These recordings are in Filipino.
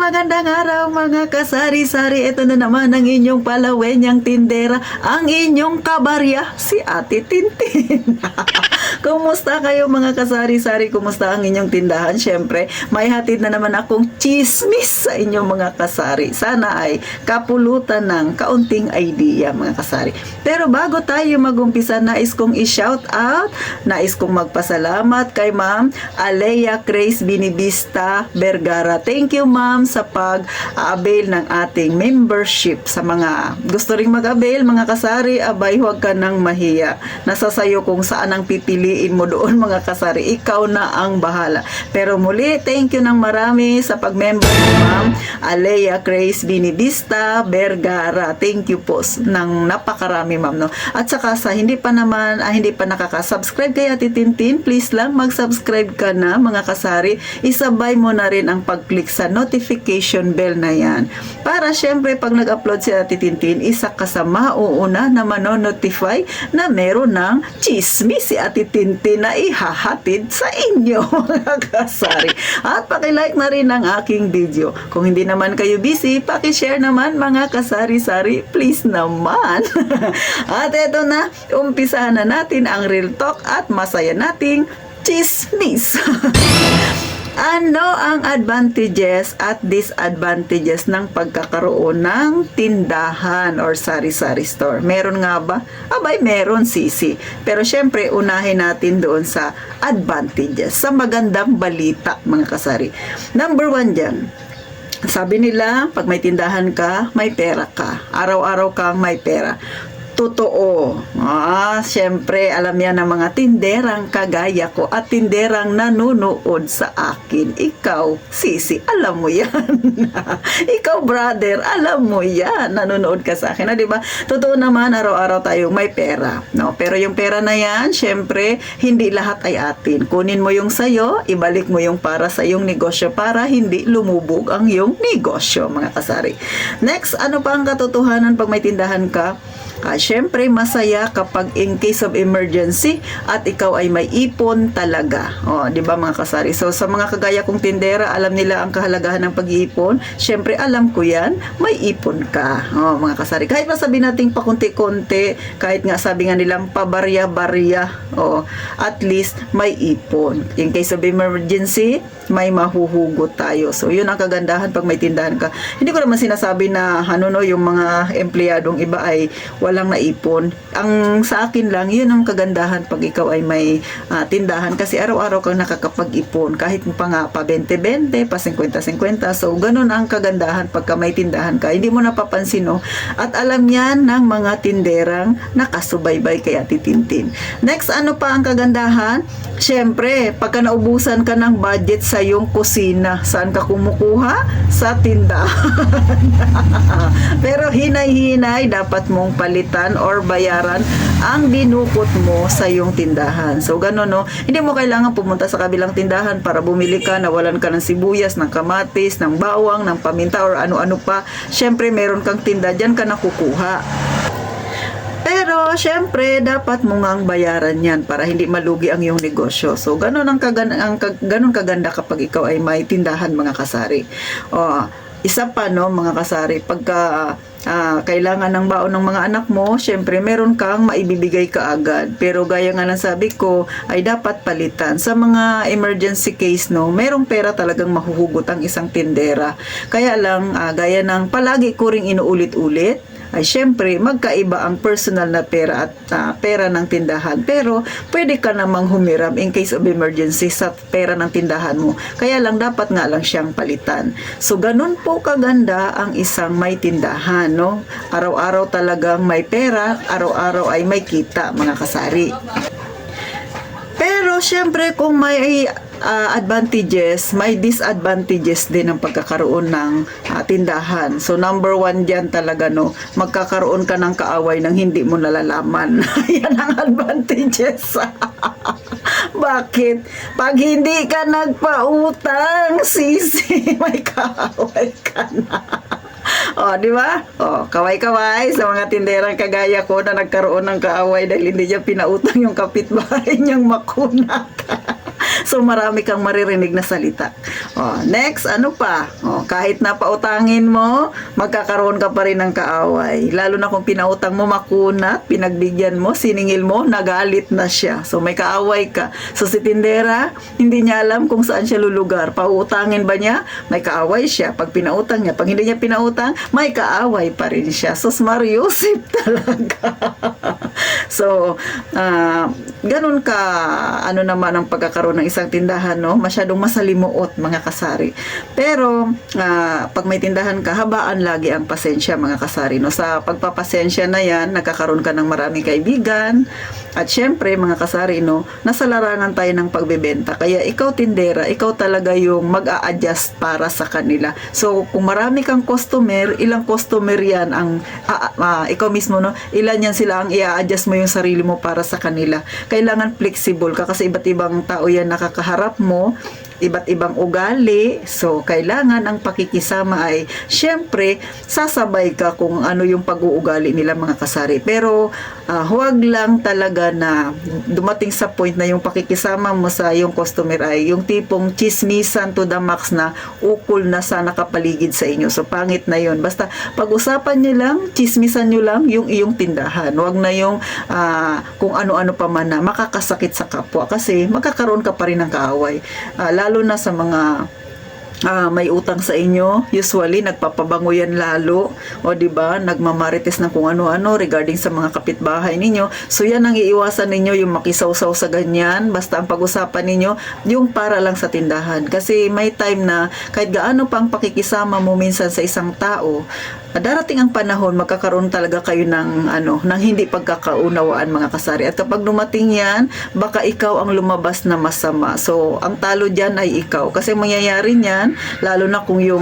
Magandang araw mga kasari-sari. Ito na naman ang inyong palawenyang tindera, ang inyong kabarya, si Ate Tintin. Kumusta kayo mga kasari-sari? Kumusta ang inyong tindahan? Siyempre, may hatid na naman akong chismis sa inyong mga kasari. Sana ay kapulutan ng kaunting idea mga kasari. Pero bago tayo magumpisa, nais kong i-shout out, nais kong magpasalamat kay Ma'am Alea Grace Binibista Vergara. Thank you ma'am sa pag-avail ng ating membership. Sa mga gusto ring mag-avail, mga kasari, abay huwag ka nang mahiya. Nasa sayo kung saan ang pipiliin mo doon mga kasari. Ikaw na ang bahala. Pero muli, thank you ng marami sa pag-member ni Ma'am Alea Grace Binibista Vergara. Thank you po ng napakarami ma'am. No? At saka sa hindi pa nakaka-subscribe kay Ate Tintin, please lang mag-subscribe ka na mga kasari. Isabay mo na rin ang pag-click sa notification bell na yan. Para syempre pag nag-upload si Ate Tintin, isa ka sa mauuna na manonotify na meron ng chismis si Ate Tintin na ihahatid sa inyo mga kasari. At pakilike na rin ang aking video. Kung hindi naman kayo busy, pakishare naman mga kasari-sari. Please naman. At eto na, umpisahan na natin ang real talk at masaya nating chismis. Ano ang advantages at disadvantages ng pagkakaroon ng tindahan or sari-sari store? Meron nga ba? Abay, meron sisi. Pero syempre, unahin natin doon sa advantages, sa magandang balita mga kasari. Number 1 dyan. Sabi nila, pag may tindahan ka, may pera ka. Araw-araw kang may pera. Totoo. Siyempre, alam yan ng mga tinderang kagaya ko at tinderang nanonood sa akin. Ikaw, sisi, alam mo yan. Ikaw, brother, alam mo yan. Nanonood ka sa akin. Diba? Totoo naman, araw-araw tayong may pera. No? Pero yung pera na yan, siyempre, hindi lahat ay atin. Kunin mo yung sayo, ibalik mo yung para sa iyong negosyo para hindi lumubog ang iyong negosyo, mga kasari. Next, ano pa ang katotohanan pag may tindahan ka? Siyempre, masaya kapag in case of emergency at ikaw ay may ipon talaga. Di ba mga kasari? So, sa mga kagaya kong tindera, alam nila ang kahalagahan ng pag-iipon. Siyempre, alam ko yan, may ipon ka. Mga kasari. Kahit masabi nating pakunti-kunti, kahit nga sabi nga nilang pabarya-barya, at least may ipon. In case of emergency, may mahuhugot tayo. So, yun ang kagandahan pag may tindahan ka. Hindi ko naman sinasabi na yung mga empleyadong iba ay walang naipon. Ang sa akin lang, yun ang kagandahan pag ikaw ay may tindahan kasi araw-araw kang nakakapag-ipon. Kahit pa nga pa 20-20, pa 50-50. So, ganun ang kagandahan pagka may tindahan ka. Hindi mo napapansin, no? At alam yan ng mga tinderang nakasubaybay kay Ate Tintin. Next, ano pa ang kagandahan? Siyempre, pagka naubusan ka ng budget sa iyong kusina, saan ka kumukuha? Sa tindahan. Pero hinay-hinay, dapat mong palitan or bayaran ang dinukot mo sa iyong tindahan. So, ganun, no? Hindi mo kailangan pumunta sa kabilang tindahan para bumili ka, nawalan ka ng sibuyas, ng kamatis, ng bawang, ng paminta, or ano-ano pa. Siyempre, meron kang tinda, dyan ka nakukuha. Pero, syempre, dapat mo ngang bayaran yan para hindi malugi ang iyong negosyo. So, ganun ganun kaganda kapag ikaw ay may tindahan, mga kasari. Isa pa, no, mga kasari, pagka kailangan ng baon ng mga anak mo, syempre meron kang maibibigay kaagad. Pero gaya nga ng sabi ko, ay dapat palitan. Sa mga emergency case, no, merong pera talagang mahuhugot ang isang tindera. Kaya lang, gaya ng palagi ko ring inuulit-ulit, ay syempre magkaiba ang personal na pera at pera ng tindahan. Pero pwede ka namang humiram in case of emergency sa pera ng tindahan mo. Kaya lang dapat nga lang siyang palitan. So ganun po kaganda ang isang may tindahan, no? Araw-araw talagang may pera, araw-araw ay may kita, mga kasari. Pero syempre kung may advantages, may disadvantages din ang pagkakaroon ng tindahan. So, number 1 dyan talaga, no, magkakaroon ka ng kaaway nang hindi mo nalalaman. Yan ang advantages. Bakit? Pag hindi ka nagpautang, sisi, may kaaway ka na. Di ba? Kaway-kaway sa mga tinderang kagaya ko na nagkaroon ng kaaway dahil hindi niya pinautang yung kapitbahay niyang makunat. So marami kang maririnig na salita. Next, ano pa? Kahit napautangin mo, magkakaroon ka pa rin ng kaaway. Lalo na kung pinautang mo makunat, pinagbigyan mo, siningil mo, nagalit na siya. So may kaaway ka. So si tindera, hindi niya alam kung saan siya lulugar. Pautangin ba niya? May kaaway siya. Pag pinautang niya, pag hindi niya pinautang, may kaaway pa rin siya. So Mariusip talaga. So, ganun ka, ano naman ang pagkakaroon ng isang tindahan, no? Masyadong masalimuot, mga kasari. Pero, pag may tindahan ka, habaan lagi ang pasensya, mga kasari, no? Sa pagpapasensya na yan, nagkakaroon ka ng maraming kaibigan. At syempre, mga kasari, no? Nasa larangan tayo ng pagbebenta. Kaya ikaw, tindera, ikaw talaga yung mag-a-adjust para sa kanila. So, kung marami kang customer, ilang customer yan ang, ikaw mismo, no? Ilan yan sila ang i-adjust mo yung sarili mo para sa kanila. Kailangan flexible ka kasi iba't ibang tao yan nakakaharap mo, iba't ibang ugali. So, kailangan ang pakikisama ay, syempre, sasabay ka kung ano yung pag-uugali nila, mga kasari. Pero, huwag lang talaga na dumating sa point na yung pakikisama mo sa yung customer ay yung tipong chismisan to the max na ukol na sa nakapaligid sa inyo. So, pangit na yun. Basta, pag-usapan nyo lang, chismisan nyo lang yung iyong tindahan. Huwag na yung kung ano-ano pa man na makakasakit sa kapwa kasi magkakaroon ka pa rin ng kaaway. Lalo na sa mga may utang sa inyo, usually nagpapabango yan lalo, o di ba, nagmamarites ng kung ano-ano regarding sa mga kapitbahay ninyo. So yan ang iiwasan ninyo, yung makisawsaw sa ganyan. Basta ang pag-usapan ninyo yung para lang sa tindahan, kasi may time na kahit gaano pang pakikisama mo minsan sa isang tao, darating ang panahon magkakaroon talaga kayo ng ng hindi pagkakaunawaan, mga kasari. At kapag dumating yan, baka ikaw ang lumabas na masama. So ang talo diyan ay ikaw, kasi mangyayari niyan lalo na kung yung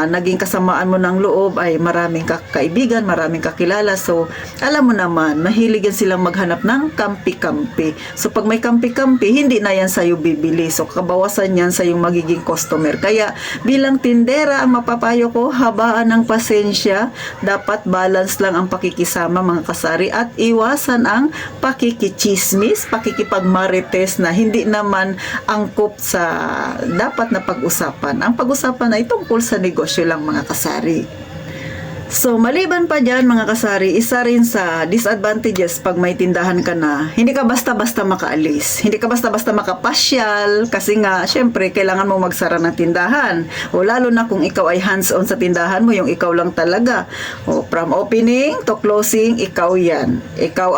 naging kasamaan mo ng loob ay maraming kaibigan, maraming kakilala. So alam mo naman, mahilig yan silang maghanap ng kampi-kampi. So pag may kampi-kampi, hindi na yan sa'yo bibili. So kabawasan yan sa yung magiging customer. Kaya bilang tindera, ang mapapayo ko, habaan ng pasensya, dapat balance lang ang pakikisama, mga kasari, at iwasan ang pakikichismis, pakikipagmarites na hindi naman angkop sa dapat na pag-usapan. Ang pag-usapan ay tungkol sa negosyo lang, mga kasari. So, maliban pa dyan, mga kasari, isa rin sa disadvantages pag may tindahan ka na, hindi ka basta-basta makaalis. Hindi ka basta-basta makapasyal kasi nga, syempre, kailangan mo magsara ng tindahan. O lalo na kung ikaw ay hands-on sa tindahan mo, yung ikaw lang talaga. O from opening to closing, ikaw yan. Ikaw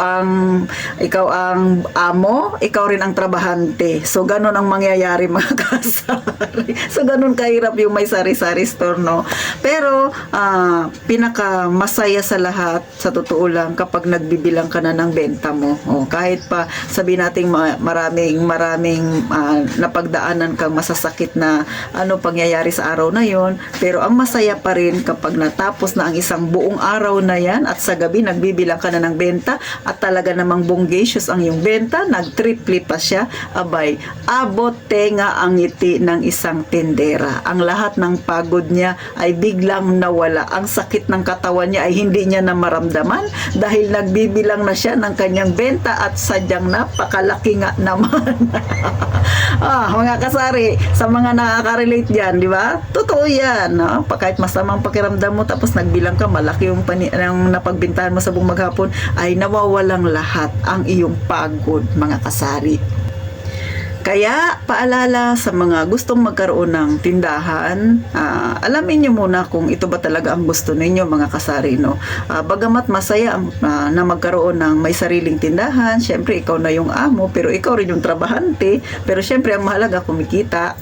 ang amo, ikaw rin ang trabahante. So, ganun ang mangyayari, mga kasari. So, ganun kahirap yung may sari-sari store, no? Pero, pinaka masaya sa lahat, sa totoo lang, kapag nagbibilang ka na ng benta mo. Kahit pa sabihin nating maraming napagdaanan kang masasakit na pangyayari sa araw na yon, pero ang masaya pa rin kapag natapos na ang isang buong araw na yan at sa gabi nagbibilang ka na ng benta at talaga namang bongacious ang iyong benta, nag-triple pa siya, abay, abot tenga ang ngiti ng isang tindera. Ang lahat ng pagod niya ay biglang nawala. Ang sakit ng katawan niya ay hindi niya na maramdaman dahil nagbibilang na siya ng kanyang benta at sadyang napakalaki nga naman. Mga kasari, sa mga nakaka-relate dyan, di ba? Totoo yan. Kahit masamang pakiramdam mo tapos nagbilang ka, malaki yung napagbintahan mo sa buong maghapon, ay nawawalang lahat ang iyong pagod, mga kasari. Kaya, paalala sa mga gustong magkaroon ng tindahan, alamin nyo muna kung ito ba talaga ang gusto ninyo, mga kasari, no? Bagamat masaya na magkaroon ng may sariling tindahan, syempre ikaw na yung amo, pero ikaw rin yung trabahante, pero syempre ang mahalaga kumikita.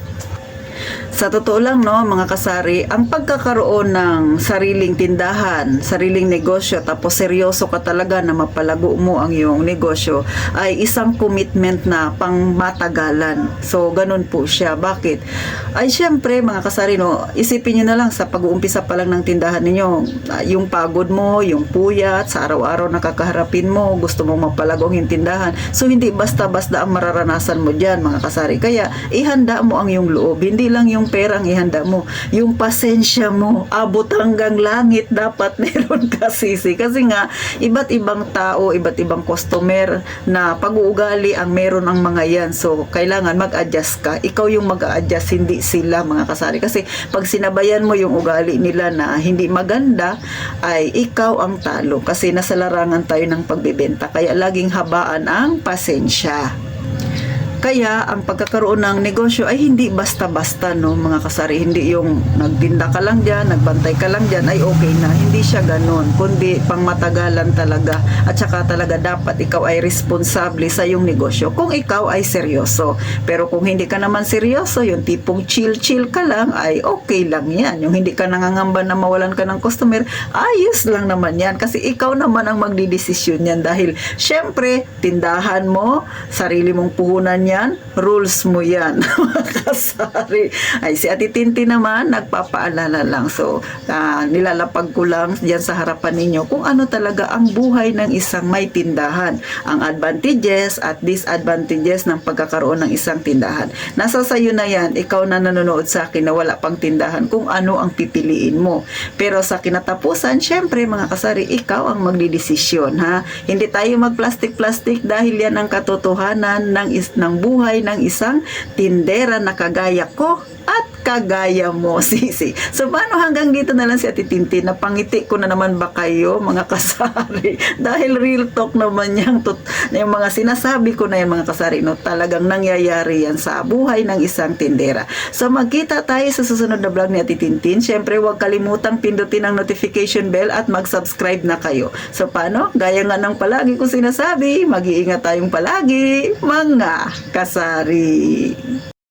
Sa totoo lang, no, mga kasari, ang pagkakaroon ng sariling tindahan, sariling negosyo, tapos seryoso ka talaga na mapalago mo ang iyong negosyo, ay isang commitment na pang matagalan. So, ganun po siya. Bakit? Ay, syempre, mga kasari, no, isipin nyo na lang sa pag-uumpisa pa lang ng tindahan ninyo, yung pagod mo, yung puyat, sa araw-araw nakakaharapin mo, gusto mong mapalago ang iyong tindahan. So, hindi basta-basta ang mararanasan mo dyan, mga kasari. Kaya, ihanda mo ang iyong loob. Hindi lang yung perang ihanda mo. Yung pasensya mo, abot hanggang langit dapat meron ka, sisi. Kasi nga, iba't ibang tao, iba't ibang customer na pag-uugali ang meron ang mga yan. So, kailangan mag-adjust ka. Ikaw yung mag-a-adjust, hindi sila, mga kasari. Kasi pag sinabayan mo yung ugali nila na hindi maganda, ay ikaw ang talo. Kasi nasa larangan tayo ng pagbebenta. Kaya laging habaan ang pasensya. Kaya ang pagkakaroon ng negosyo ay hindi basta-basta, no, mga kasari. Hindi yung nagtinda ka lang dyan, nagbantay ka lang dyan, ay okay na. Hindi siya ganon, kundi pangmatagalan talaga. At saka talaga dapat ikaw ay responsable sa yung negosyo kung ikaw ay seryoso. Pero kung hindi ka naman seryoso, yung tipong chill-chill ka lang, ay okay lang yan. Yung hindi ka nangangamba na mawalan ka ng customer, ayos lang naman yan. Kasi ikaw naman ang magdidesisyon yan. Dahil syempre, tindahan mo, sarili mong puhunan yan, rules mo yan, mga kasari. Ay, si Ate Tintin naman, nagpapaalala lang. So, nilalapag ko lang dyan sa harapan ninyo kung ano talaga ang buhay ng isang may tindahan. Ang advantages at disadvantages ng pagkakaroon ng isang tindahan. Nasa sayo na yan, ikaw na nanonood sa akin na wala pang tindahan, kung ano ang pipiliin mo. Pero sa kinatapusan, syempre, mga kasari, ikaw ang magdidesisyon, ha? Hindi tayo mag-plastic-plastic dahil yan ang katotohanan ng buhay ng isang tindera na kagaya ko at kagaya mo, sisi. So, paano hanggang dito na lang si Ate Tintin? Napangiti ko na naman ba kayo, mga kasari? Dahil real talk naman yung mga sinasabi ko na yung mga kasari, no, talagang nangyayari yan sa buhay ng isang tindera. So, magkita tayo sa susunod na vlog ni Ate Tintin. Siyempre, huwag kalimutang pindutin ang notification bell at mag-subscribe na kayo. So, paano? Gaya nga ng palagi ko sinasabi, mag-iingat tayong palagi, mga kasari.